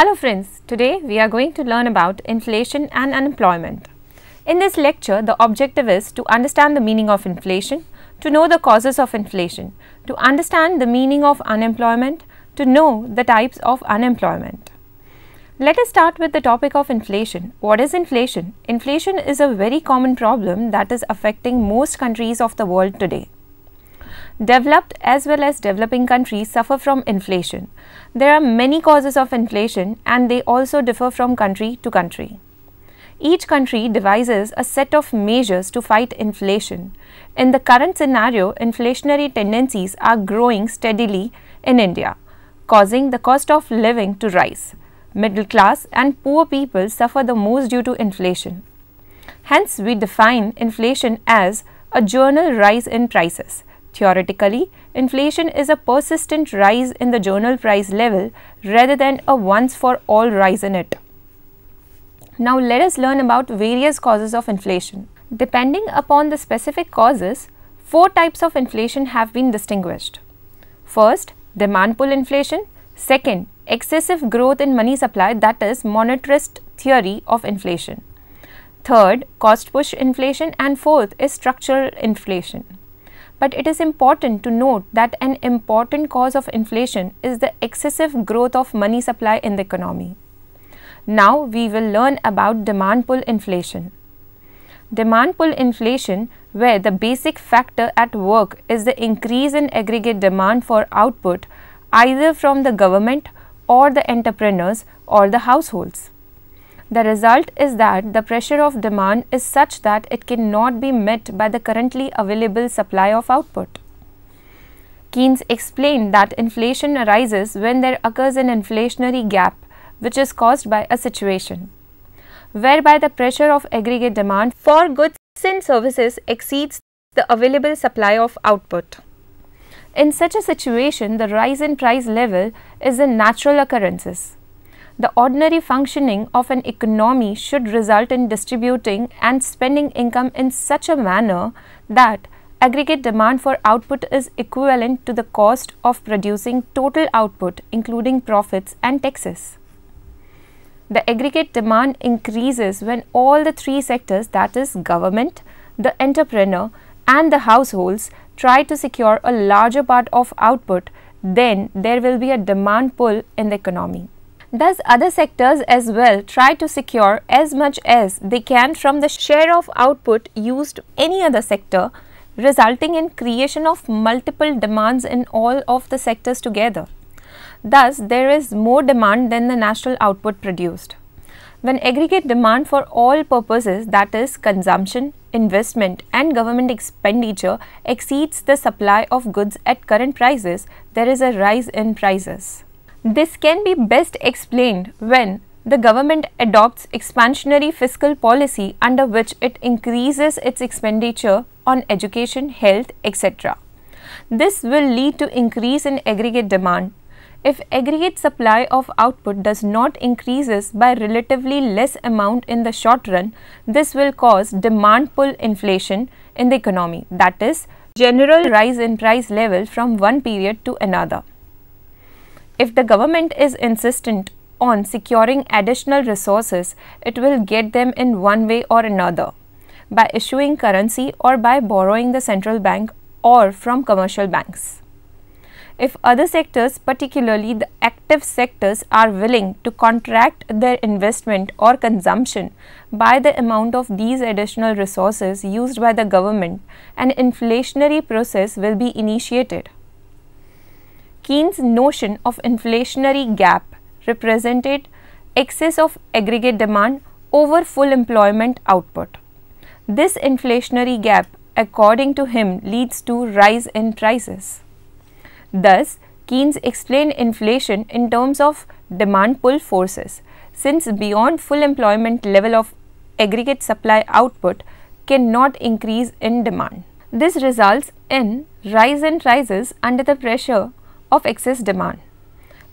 Hello friends, today we are going to learn about inflation and unemployment. In this lecture, the objective is to understand the meaning of inflation, to know the causes of inflation, to understand the meaning of unemployment, to know the types of unemployment. Let us start with the topic of inflation. What is inflation? Inflation is a very common problem that is affecting most countries of the world today. Developed as well as developing countries suffer from inflation. There are many causes of inflation and they also differ from country to country. Each country devises a set of measures to fight inflation. In the current scenario, inflationary tendencies are growing steadily in India, causing the cost of living to rise. Middle class and poor people suffer the most due to inflation. Hence, we define inflation as a journal rise in prices. Theoretically, inflation is a persistent rise in the journal price level rather than a once-for-all rise in it. Now, let us learn about various causes of inflation. Depending upon the specific causes, 4 types of inflation have been distinguished. First, demand pull inflation. Second, excessive growth in money supply, that is monetarist theory of inflation. Third, cost push inflation, and fourth is structural inflation. But it is important to note that an important cause of inflation is the excessive growth of money supply in the economy. Now we will learn about demand pull inflation. Demand pull inflation, where the basic factor at work is the increase in aggregate demand for output either from the government or the entrepreneurs or the households. The result is that the pressure of demand is such that it cannot be met by the currently available supply of output. Keynes explained that inflation arises when there occurs an inflationary gap, which is caused by a situation whereby the pressure of aggregate demand for goods and services exceeds the available supply of output. In such a situation, the rise in price level is a natural occurrence. The ordinary functioning of an economy should result in distributing and spending income in such a manner that aggregate demand for output is equivalent to the cost of producing total output, including profits and taxes. The aggregate demand increases when all the 3 sectors, that is government, the entrepreneur and the households, try to secure a larger part of output. Then there will be a demand pull in the economy. Thus, other sectors as well try to secure as much as they can from the share of output used any other sector, resulting in creation of multiple demands in all of the sectors together. Thus, there is more demand than the national output produced. When aggregate demand for all purposes, that is consumption, investment and government expenditure, exceeds the supply of goods at current prices, there is a rise in prices. This can be best explained when the government adopts expansionary fiscal policy under which it increases its expenditure on education, health, etc. This will lead to increase in aggregate demand. If aggregate supply of output does not increases by relatively less amount in the short run, this will cause demand pull inflation in the economy, that is, general rise in price level from one period to another. If the government is insistent on securing additional resources, it will get them in one way or another, by issuing currency or by borrowing the central bank or from commercial banks. If other sectors, particularly the active sectors, are willing to contract their investment or consumption by the amount of these additional resources used by the government, an inflationary process will be initiated. Keynes' notion of inflationary gap represented excess of aggregate demand over full employment output. This inflationary gap, according to him, leads to rise in prices. Thus, Keynes explained inflation in terms of demand pull forces, since beyond full employment level of aggregate supply output cannot increase in demand. This results in rise in prices under the pressure of excess demand.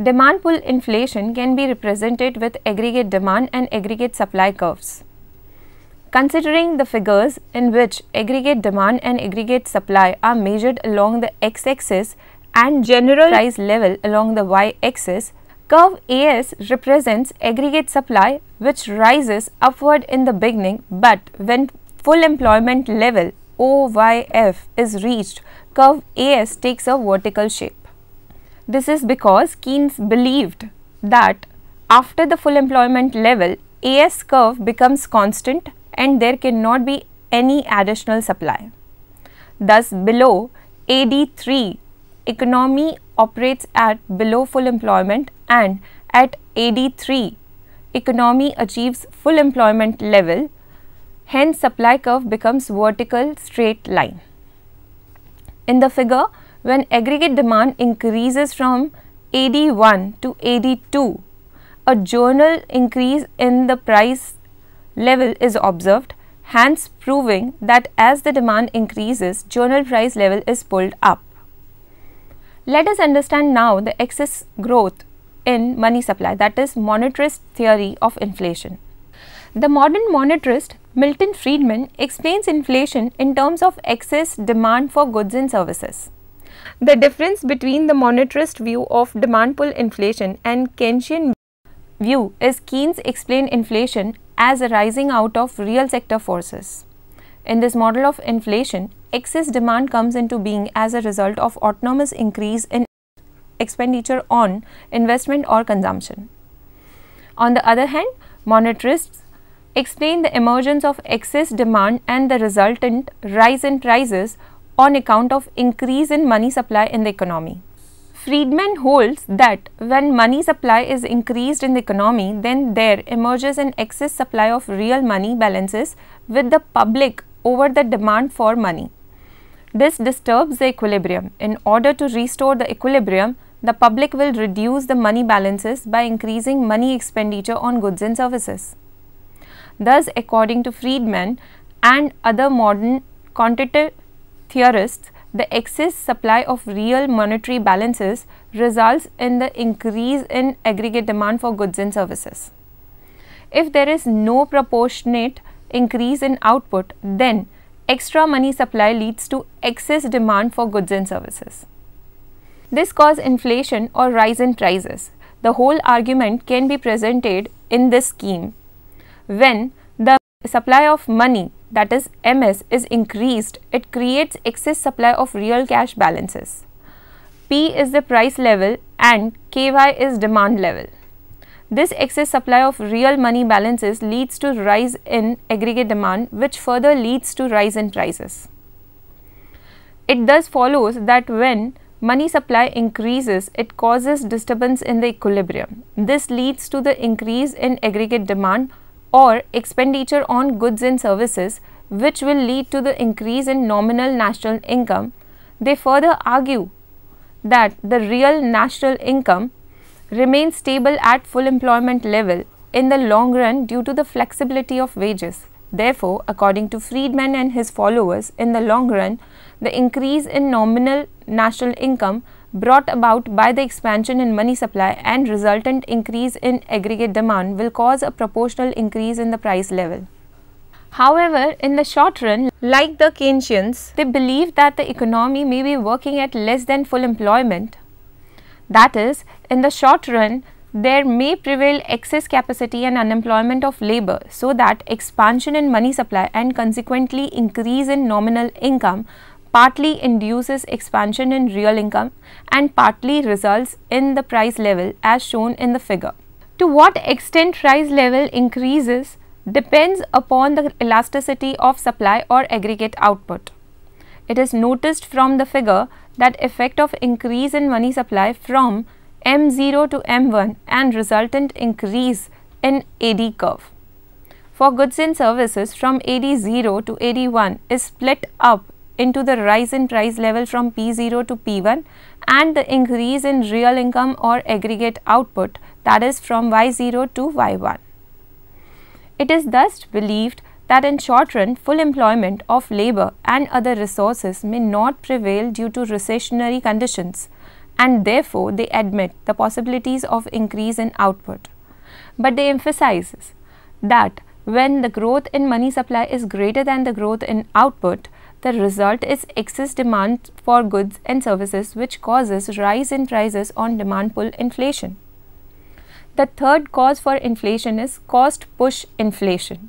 Demand pull inflation can be represented with aggregate demand and aggregate supply curves. Considering the figures in which aggregate demand and aggregate supply are measured along the x-axis and general price level along the y-axis, Curve AS represents aggregate supply which rises upward in the beginning, but when full employment level OYF is reached, curve AS takes a vertical shape. This is because Keynes believed that after the full employment level, AS curve becomes constant and there cannot be any additional supply. Thus, below AD3, economy operates at below full employment, and at AD3, economy achieves full employment level. Hence, supply curve becomes vertical straight line. In the figure, when aggregate demand increases from AD1 to AD2, a journal increase in the price level is observed, hence proving that as the demand increases, journal price level is pulled up. Let us understand now the excess growth in money supply, that is monetarist theory of inflation. The modern monetarist Milton Friedman explains inflation in terms of excess demand for goods and services. The difference between the monetarist view of demand pull inflation and Keynesian view is Keynes explained inflation as arising out of real sector forces. In this model of inflation, excess demand comes into being as a result of autonomous increase in expenditure on investment or consumption. On the other hand, monetarists explain the emergence of excess demand and the resultant rise in prices on account of increase in money supply in the economy. Friedman holds that when money supply is increased in the economy, then there emerges an excess supply of real money balances with the public over the demand for money. This disturbs the equilibrium. In order to restore the equilibrium, the public will reduce the money balances by increasing money expenditure on goods and services. Thus, according to Friedman and other modern quantitative theorists, the excess supply of real monetary balances results in the increase in aggregate demand for goods and services. If there is no proportionate increase in output, then extra money supply leads to excess demand for goods and services. This causes inflation or rise in prices. The whole argument can be presented in this scheme. When the supply of money, that is MS, is increased, it creates excess supply of real cash balances. P is the price level and KY is demand level. This excess supply of real money balances leads to rise in aggregate demand, which further leads to rise in prices. It thus follows that when money supply increases, it causes disturbance in the equilibrium. This leads to the increase in aggregate demand or expenditure on goods and services, which will lead to the increase in nominal national income. They further argue that the real national income remains stable at full employment level in the long run due to the flexibility of wages. Therefore, according to Friedman and his followers, in the long run, the increase in nominal national income brought about by the expansion in money supply and resultant increase in aggregate demand will cause a proportional increase in the price level. However, in the short run, like the Keynesians, they believe that the economy may be working at less than full employment. That is, in the short run, there may prevail excess capacity and unemployment of labor, so that expansion in money supply and consequently increase in nominal income partly induces expansion in real income and partly results in the price level as shown in the figure. To what extent price level increases depends upon the elasticity of supply or aggregate output. It is noticed from the figure that effect of increase in money supply from M0 to M1 and resultant increase in AD curve. For goods and services, from AD0 to AD1 is split up into the rise in price level from P0 to P1 and the increase in real income or aggregate output, that is from Y0 to Y1. It is thus believed that in short run, full employment of labor and other resources may not prevail due to recessionary conditions, and therefore they admit the possibilities of increase in output. But they emphasize that when the growth in money supply is greater than the growth in output, the result is excess demand for goods and services, which causes rise in prices on demand pull inflation. The third cause for inflation is cost push inflation.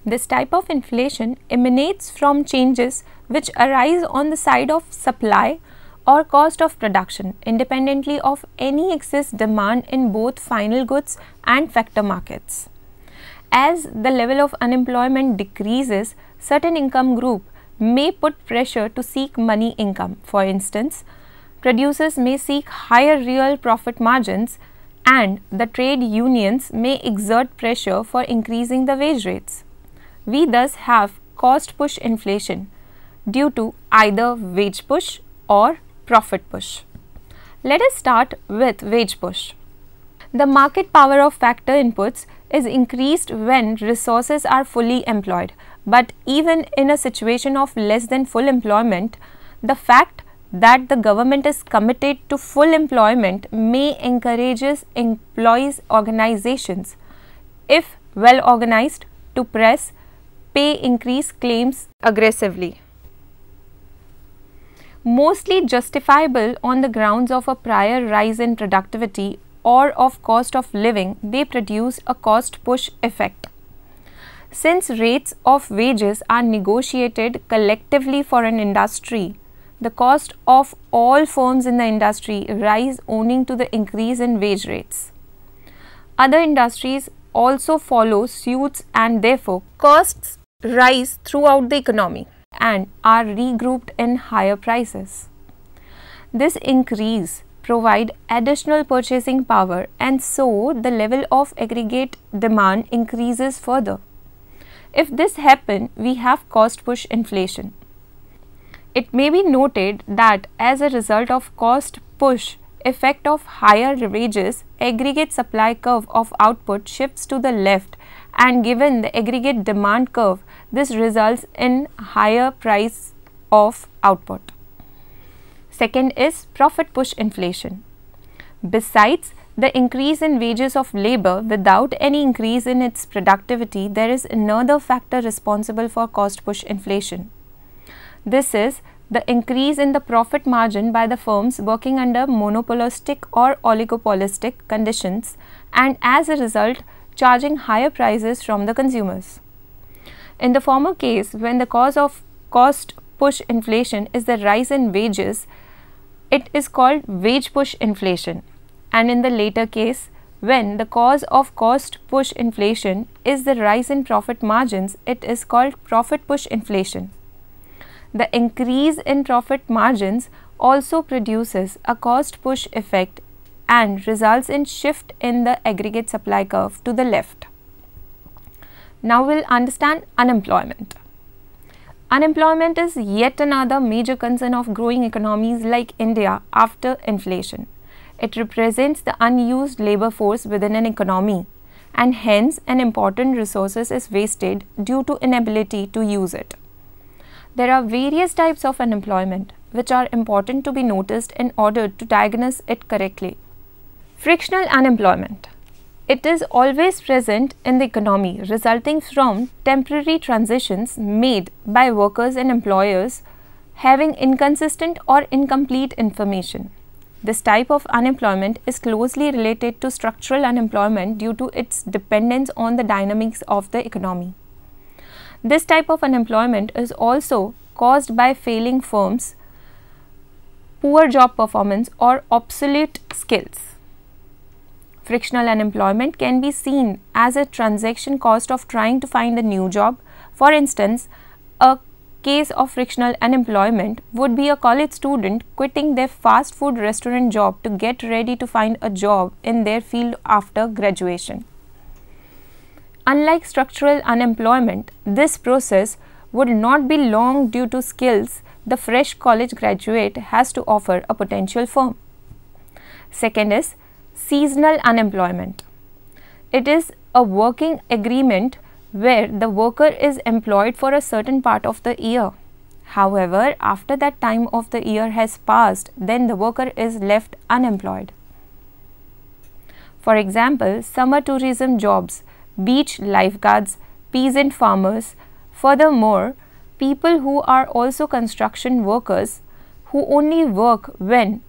This type of inflation emanates from changes which arise on the side of supply or cost of production independently of any excess demand in both final goods and factor markets. As the level of unemployment decreases, certain income group may put pressure to seek money income. For instance, producers may seek higher real profit margins and the trade unions may exert pressure for increasing the wage rates. We thus have cost push inflation due to either wage push or profit push. Let us start with wage push. The market power of factor inputs is increased when resources are fully employed, but even in a situation of less than full employment, the fact that the government is committed to full employment may encourage employees organizations, if well organized, to press pay increase claims aggressively. Mostly justifiable on the grounds of a prior rise in productivity or of cost of living, they produce a cost push effect. Since rates of wages are negotiated collectively for an industry, the cost of all firms in the industry rise owing to the increase in wage rates. Other industries also follow suits and therefore costs rise throughout the economy and are regrouped in higher prices. This increase provide additional purchasing power and so the level of aggregate demand increases further. If this happens, we have cost push inflation. It may be noted that as a result of cost push effect of higher wages, aggregate supply curve of output shifts to the left, and given the aggregate demand curve, this results in higher price of output. Second is profit push inflation. Besides the increase in wages of labor without any increase in its productivity, there is another factor responsible for cost push inflation. This is the increase in the profit margin by the firms working under monopolistic or oligopolistic conditions and as a result charging higher prices from the consumers. In the former case, when the cause of cost push inflation is the rise in wages, it is called wage push inflation, and in the later case, when the cause of cost push inflation is the rise in profit margins, it is called profit push inflation. The increase in profit margins also produces a cost push effect and results in shift in the aggregate supply curve to the left. Now we'll understand unemployment. Unemployment is yet another major concern of growing economies like India after inflation. It represents the unused labor force within an economy and hence an important resource is wasted due to inability to use it. There are various types of unemployment which are important to be noticed in order to diagnose it correctly. Frictional unemployment. It is always present in the economy, resulting from temporary transitions made by workers and employers having inconsistent or incomplete information. This type of unemployment is closely related to structural unemployment due to its dependence on the dynamics of the economy. This type of unemployment is also caused by failing firms, poor job performance or obsolete skills. Frictional unemployment can be seen as a transaction cost of trying to find a new job. For instance, a case of frictional unemployment would be a college student quitting their fast food restaurant job to get ready to find a job in their field after graduation. Unlike structural unemployment, this process would not be long due to skills the fresh college graduate has to offer a potential firm. Second is seasonal unemployment. It is a working agreement where the worker is employed for a certain part of the year. However, after that time of the year has passed, then the worker is left unemployed. For example, summer tourism jobs, beach lifeguards, peasant farmers. Furthermore, people who are also construction workers who only work when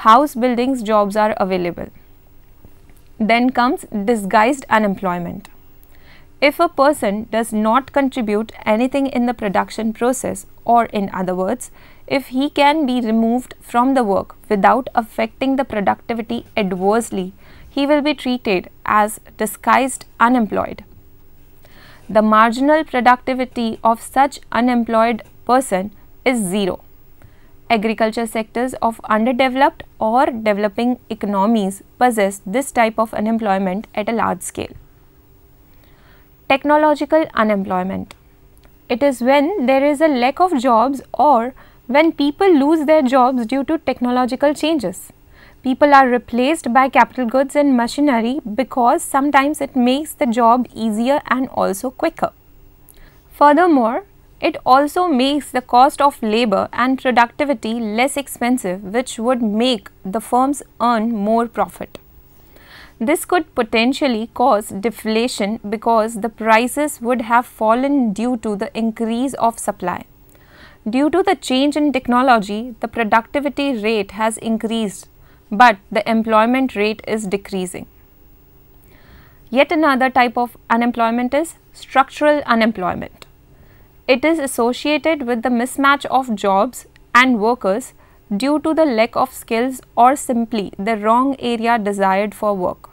house buildings jobs are available. Then comes disguised unemployment. If a person does not contribute anything in the production process, or in other words, if he can be removed from the work without affecting the productivity adversely, he will be treated as disguised unemployed. The marginal productivity of such unemployed person is zero. Agriculture sectors of underdeveloped or developing economies possess this type of unemployment at a large scale. Technological unemployment. It is when there is a lack of jobs or when people lose their jobs due to technological changes. People are replaced by capital goods and machinery because sometimes it makes the job easier and also quicker. Furthermore, it also makes the cost of labor and productivity less expensive, which would make the firms earn more profit. This could potentially cause deflation because the prices would have fallen due to the increase of supply. Due to the change in technology, the productivity rate has increased, but the employment rate is decreasing. Yet another type of unemployment is structural unemployment. It is associated with the mismatch of jobs and workers due to the lack of skills or simply the wrong area desired for work.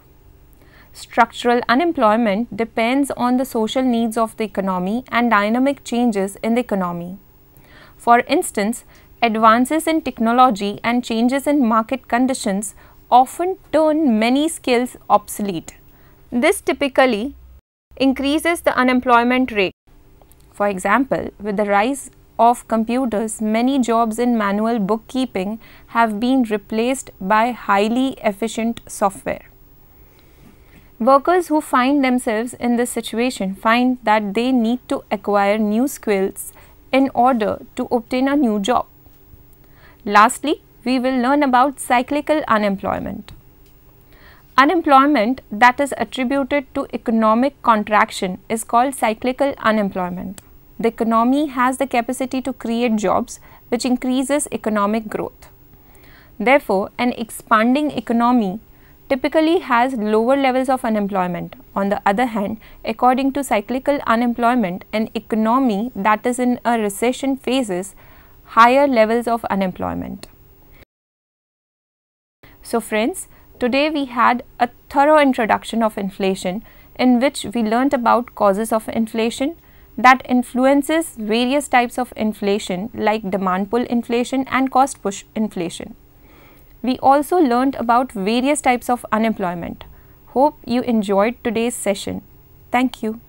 Structural unemployment depends on the social needs of the economy and dynamic changes in the economy. For instance, advances in technology and changes in market conditions often turn many skills obsolete. This typically increases the unemployment rate. For example, with the rise of computers, many jobs in manual bookkeeping have been replaced by highly efficient software. Workers who find themselves in this situation find that they need to acquire new skills in order to obtain a new job. Lastly, we will learn about cyclical unemployment. Unemployment that is attributed to economic contraction is called cyclical unemployment. The economy has the capacity to create jobs, which increases economic growth. Therefore, an expanding economy typically has lower levels of unemployment. On the other hand, according to cyclical unemployment, an economy that is in a recession faces higher levels of unemployment. So friends, today we had a thorough introduction of inflation in which we learnt about causes of inflation that influences various types of inflation like demand pull inflation and cost push inflation. We also learnt about various types of unemployment. Hope you enjoyed today's session. Thank you.